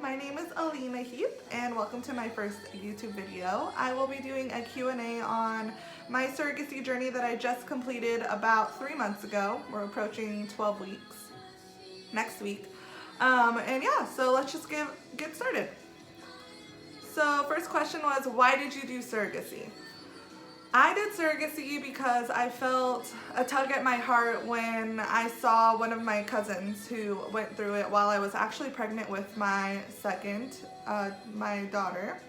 my name is Alina Heath and welcome to my first YouTube video. I will be doing a Q&A on my surrogacy journey that I just completed about 3 months ago. We're approaching 12 weeks next week. And yeah, so let's just get started. So first question was, why did you do surrogacy? I did surrogacy because I felt a tug at my heart when I saw one of my cousins who went through it while I was actually pregnant with my second, my daughter.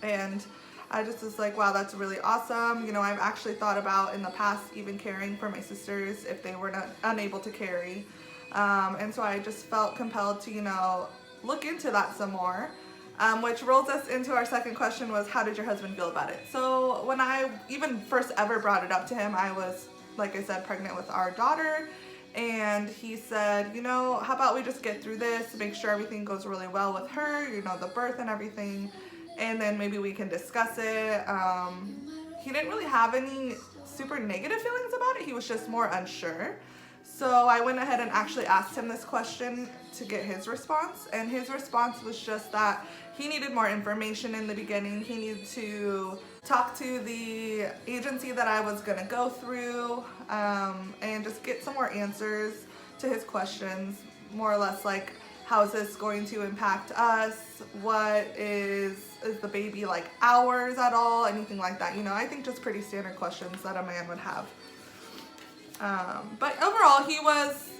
And I just was like, wow, that's really awesome. You know, I've actually thought about in the past even caring for my sisters if they were unable to carry. And so I just felt compelled to, you know, look into that some more. Which rolls us into our second question was, how did your husband feel about it? So when I even first ever brought it up to him, I was, like I said, pregnant with our daughter. And he said, you know, how about we just get through this, make sure everything goes really well with her, you know, the birth and everything, and then maybe we can discuss it. He didn't really have any super negative feelings about it. He was just more unsure. So I went ahead and actually asked him this question to get his response, and his response was just that he needed more information in the beginning. He needed to talk to the agency that I was going to go through and just get some more answers to his questions, more or less like, how is this going to impact us? What is the baby like ours at all? Anything like that. You know, I think just pretty standard questions that a man would have. But overall, he was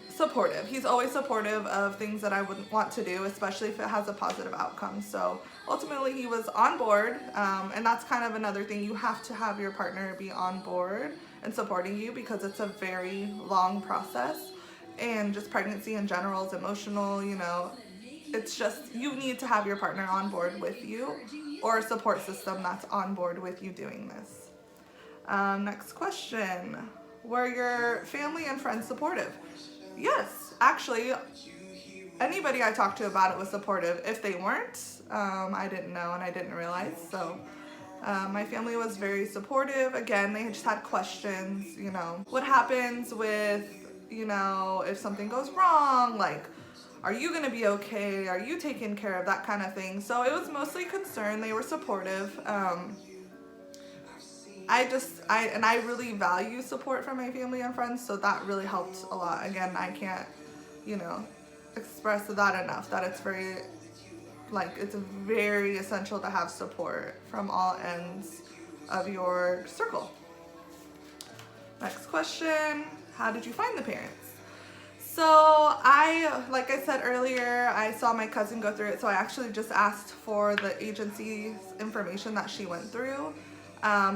supportive. He's always supportive of things that I wouldn't want to do, especially if it has a positive outcome. So ultimately he was on board, and that's kind of another thing. You have to have your partner be on board and supporting you because it's a very long process, and just pregnancy in general is emotional, you know. It's just, you need to have your partner on board with you, or a support system that's on board with you doing this. Next question. Were your family and friends supportive? Yes, actually, anybody I talked to about it was supportive. If they weren't, I didn't know and I didn't realize. So my family was very supportive. Again, they just had questions, you know, what happens with, you know, if something goes wrong, like, are you going to be okay? Are you taking care of, that kind of thing? So it was mostly concern. They were supportive. I really value support from my family and friends, so that really helped a lot. Again, I can't, you know, express that enough, that it's very, like, it's very essential to have support from all ends of your circle. Next question, how did you find the parents? So like I said earlier, I saw my cousin go through it, so I actually just asked for the agency's information that she went through.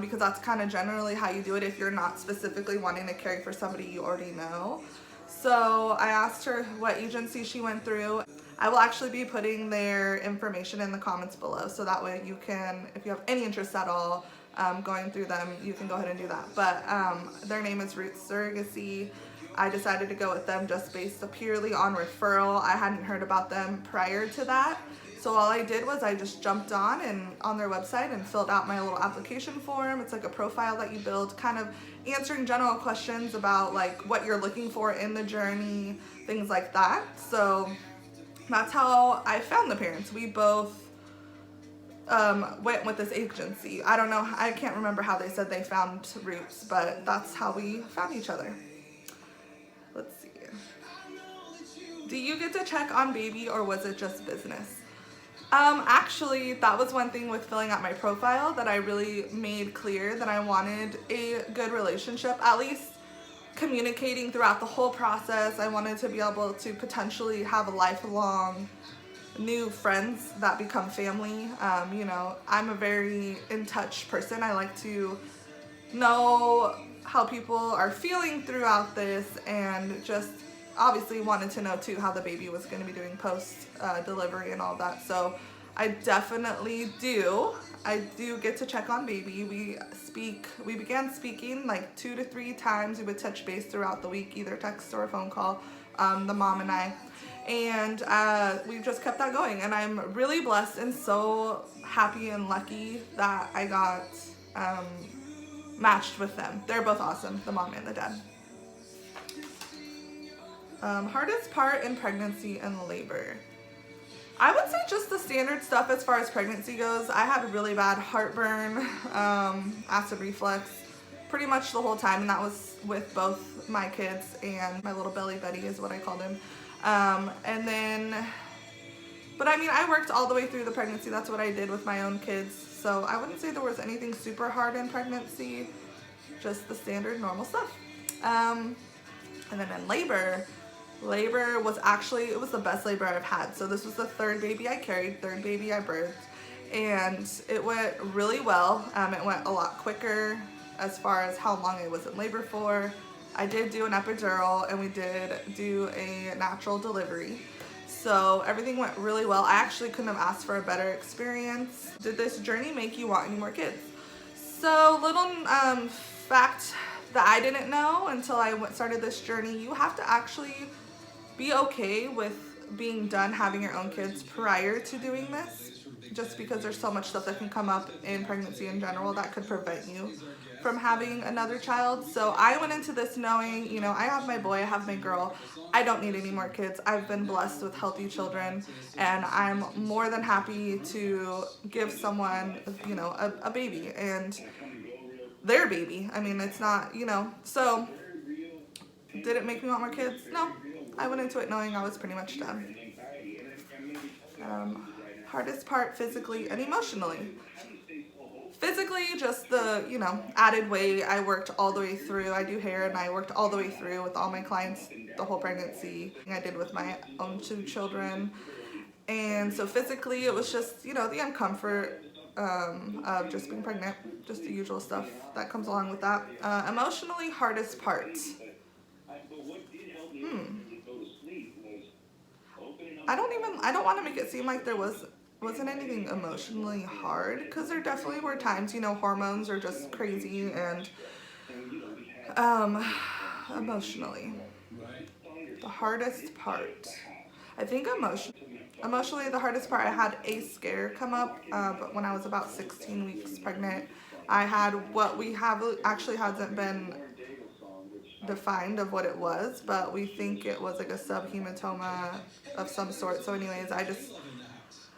Because that's kind of generally how you do it if you're not specifically wanting to carry for somebody you already know. So I asked her what agency she went through. I will actually be putting their information in the comments below, so that way you can, if you have any interest at all going through them, you can go ahead and do that. But their name is Surrogacy. I decided to go with them just based purely on referral. I hadn't heard about them prior to that. So all I did was I just jumped on their website and filled out my little application form. It's like a profile that you build, kind of answering general questions about like what you're looking for in the journey, things like that. So that's how I found the parents. We both went with this agency. I don't know, I can't remember how they said they found Roots, but that's how we found each other. Let's see. Do you get to check on baby, or was it just business? Actually, that was one thing with filling out my profile that I really made clear, that I wanted a good relationship, at least communicating throughout the whole process. I wanted to be able to potentially have a lifelong new friends that become family. You know, I'm a very in touch person. I like to know how people are feeling throughout this, and just obviously wanted to know too how the baby was going to be doing post delivery and all that. So I definitely do. I do get to check on baby. We began speaking like 2 to 3 times. We would touch base throughout the week, either text or a phone call, the mom and I. And we've just kept that going. And I'm really blessed and so happy and lucky that I got matched with them. They're both awesome, the mom and the dad. Hardest part in pregnancy and labor. I would say just the standard stuff as far as pregnancy goes. I had really bad heartburn, acid reflux, pretty much the whole time, and that was with both my kids and my little belly buddy is what I called him. And then, but I mean, I worked all the way through the pregnancy. That's what I did with my own kids. So I wouldn't say there was anything super hard in pregnancy, just the standard normal stuff. And then in labor was actually, it was the best labor I've had. So this was the third baby I carried, third baby I birthed, and it went really well. It went a lot quicker as far as how long I was in labor for. I did do an epidural and we did do a natural delivery. So everything went really well. I actually couldn't have asked for a better experience. Did this journey make you want any more kids? So little fact that I didn't know until I started this journey, you have to actually be okay with being done having your own kids prior to doing this, just because there's so much stuff that can come up in pregnancy in general that could prevent you from having another child. So I went into this knowing, you know, I have my boy, I have my girl, I don't need any more kids. I've been blessed with healthy children, and I'm more than happy to give someone, you know, a baby and their baby. I mean, it's not, you know, so did it make me want more kids? No. I went into it knowing I was pretty much done. Hardest part physically and emotionally. Physically, just the, you know, added weight. I worked all the way through. I do hair, and I worked all the way through with all my clients the whole pregnancy. I did with my own 2 children. And so physically, it was just, you know, the uncomfort of just being pregnant, just the usual stuff that comes along with that. Emotionally, hardest part. I don't want to make it seem like there wasn't anything emotionally hard, because there definitely were times, you know, hormones are just crazy, and emotionally, the hardest part, I think emotionally the hardest part, I had a scare come up, but when I was about 16 weeks pregnant, I had what we have actually hasn't been defined of what it was, but we think it was like a subhematoma of some sort. So anyways,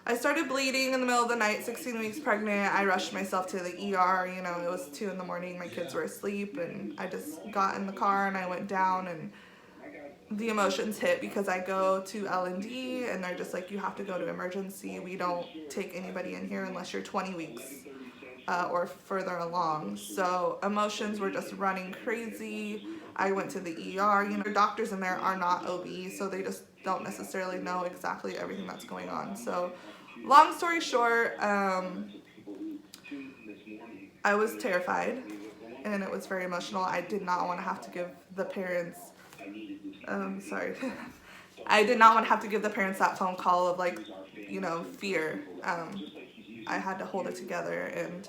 I started bleeding in the middle of the night, 16 weeks pregnant. I rushed myself to the ER, you know, it was 2 in the morning, my kids were asleep, and I just got in the car and I went down, and the emotions hit because I go to L&D and they're just like, you have to go to emergency. We don't take anybody in here unless you're 20 weeks or further along. So emotions were just running crazy. I went to the ER, you know, doctors in there are not OB, so they just don't necessarily know exactly everything that's going on. So long story short, I was terrified and it was very emotional. I did not want to have to give the parents, I did not want to have to give the parents that phone call of like, you know, fear. I had to hold it together, and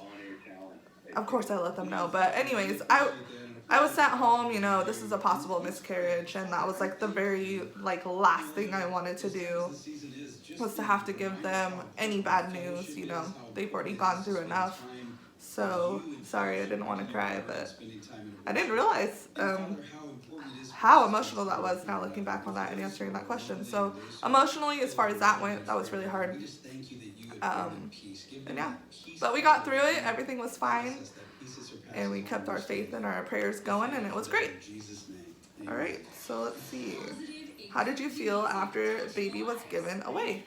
of course I let them know. But anyways, I was sent home, you know, this is a possible miscarriage, and that was like the very like last thing I wanted to do, was to have to give them any bad news, you know, they've already gone through enough. So sorry, I didn't want to cry, but I didn't realize how emotional that was now looking back on that and answering that question. So emotionally, as far as that went, that was really hard. And yeah, but we got through it, everything was fine, and we kept our faith and our prayers going, and it was great. All right, so let's see. How did you feel after baby was given away?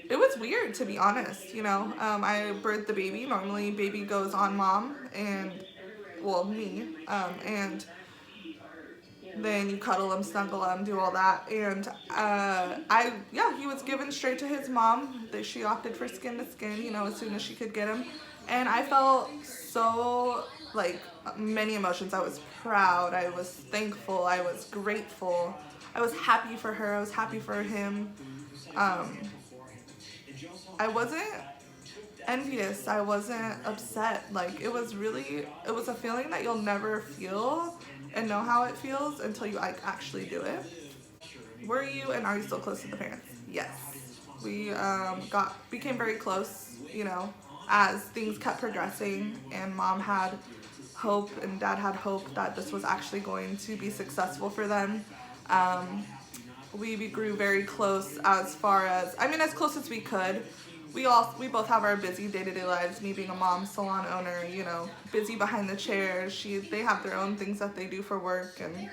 It was weird, to be honest, you know. I birthed the baby. Normally baby goes on mom and, well, me, and then you cuddle him, snuggle him, do all that, and he was given straight to his mom. She opted for skin to skin, you know, as soon as she could get him, and I felt so, like, many emotions. I was proud, I was thankful, I was grateful, I was happy for her, I was happy for him. I wasn't envious, I wasn't upset. Like, it was a feeling that you'll never feel and know how it feels until you like actually do it. Were you and are you still close to the parents? Yes. We became very close, you know, as things kept progressing, and mom had hope and dad had hope that this was actually going to be successful for them. we grew very close as far as, I mean, as close as we could. We both have our busy day-to-day lives. Me being a mom, salon owner, you know, busy behind the chair. They have their own things that they do for work, and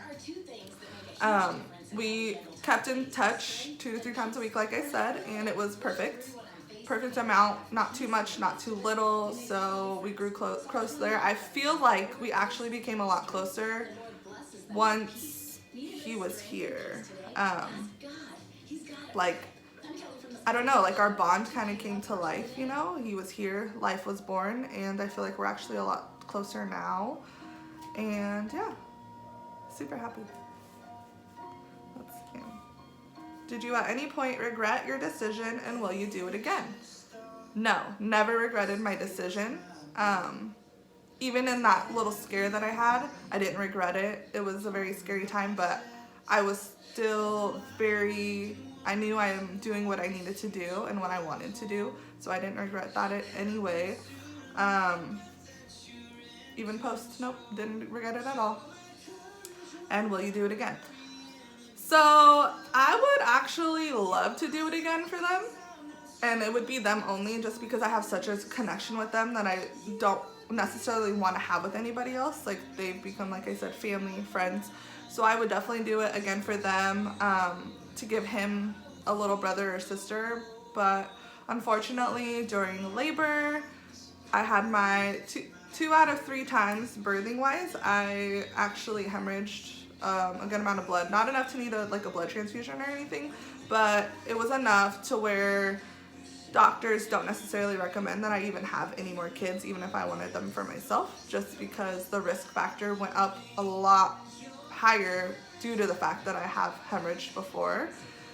we kept in touch 2 to 3 times a week, like I said, and it was perfect amount, not too much, not too little. So we grew close there. I feel like we actually became a lot closer once he was here. Like, I don't know, like our bond kind of came to life, you know? He was here, life was born, and I feel like we're actually a lot closer now. And yeah, super happy. Let's see. Did you at any point regret your decision, and will you do it again? No, never regretted my decision. Even in that little scare that I had, I didn't regret it. It was a very scary time, but I was still I knew I am doing what I needed to do and what I wanted to do, so I didn't regret that in any way. Even nope, didn't regret it at all. And will you do it again? So I would actually love to do it again for them, and it would be them only, just because I have such a connection with them that I don't necessarily want to have with anybody else. Like, they've become, like I said, family, friends. So I would definitely do it again for them, to give him a little brother or sister. But unfortunately, during labor, I had my two out of 3 times birthing wise, I actually hemorrhaged a good amount of blood. Not enough to need a blood transfusion or anything, but it was enough to where doctors don't necessarily recommend that I even have any more kids, even if I wanted them for myself, just because the risk factor went up a lot higher due to the fact that I have hemorrhaged before.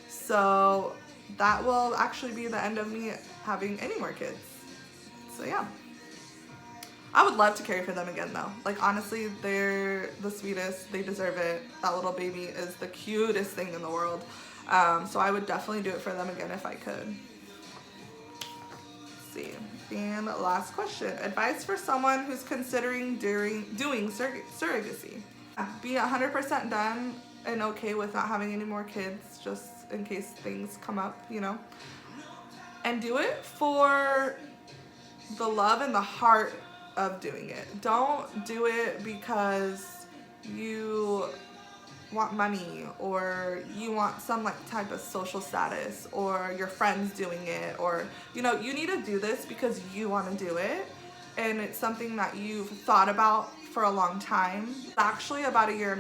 So that will actually be the end of me having any more kids. So yeah. I would love to carry for them again though. Like, honestly, they're the sweetest. They deserve it. That little baby is the cutest thing in the world. So I would definitely do it for them again if I could. Let's see. And last question. Advice for someone who's considering doing surrogacy. Be 100% done and okay with not having any more kids, just in case things come up, you know. And do it for the love and the heart of doing it. Don't do it because you want money or you want some type of social status or your friends doing it, or, you know, you need to do this because you want to do it, and it's something that you've thought about for a long time. Actually about 1.5 years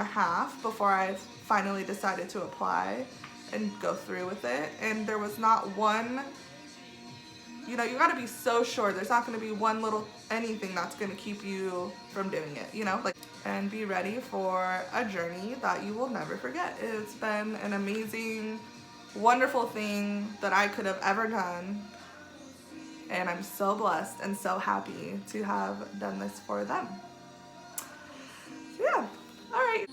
before I finally decided to apply and go through with it, and there was not one, you know, you got to be so sure there's not going to be one little anything that's going to keep you from doing it, you know, and be ready for a journey that you will never forget. It's been an amazing, wonderful thing that I could have ever done, and I'm so blessed and so happy to have done this for them. So yeah, all right.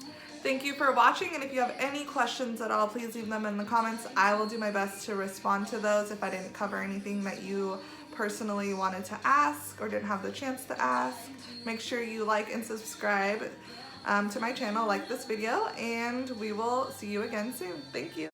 Thank you for watching, and if you have any questions at all, please leave them in the comments. I will do my best to respond to those if I didn't cover anything that you personally wanted to ask or didn't have the chance to ask. Make sure you like and subscribe to my channel, like this video, and we will see you again soon. Thank you.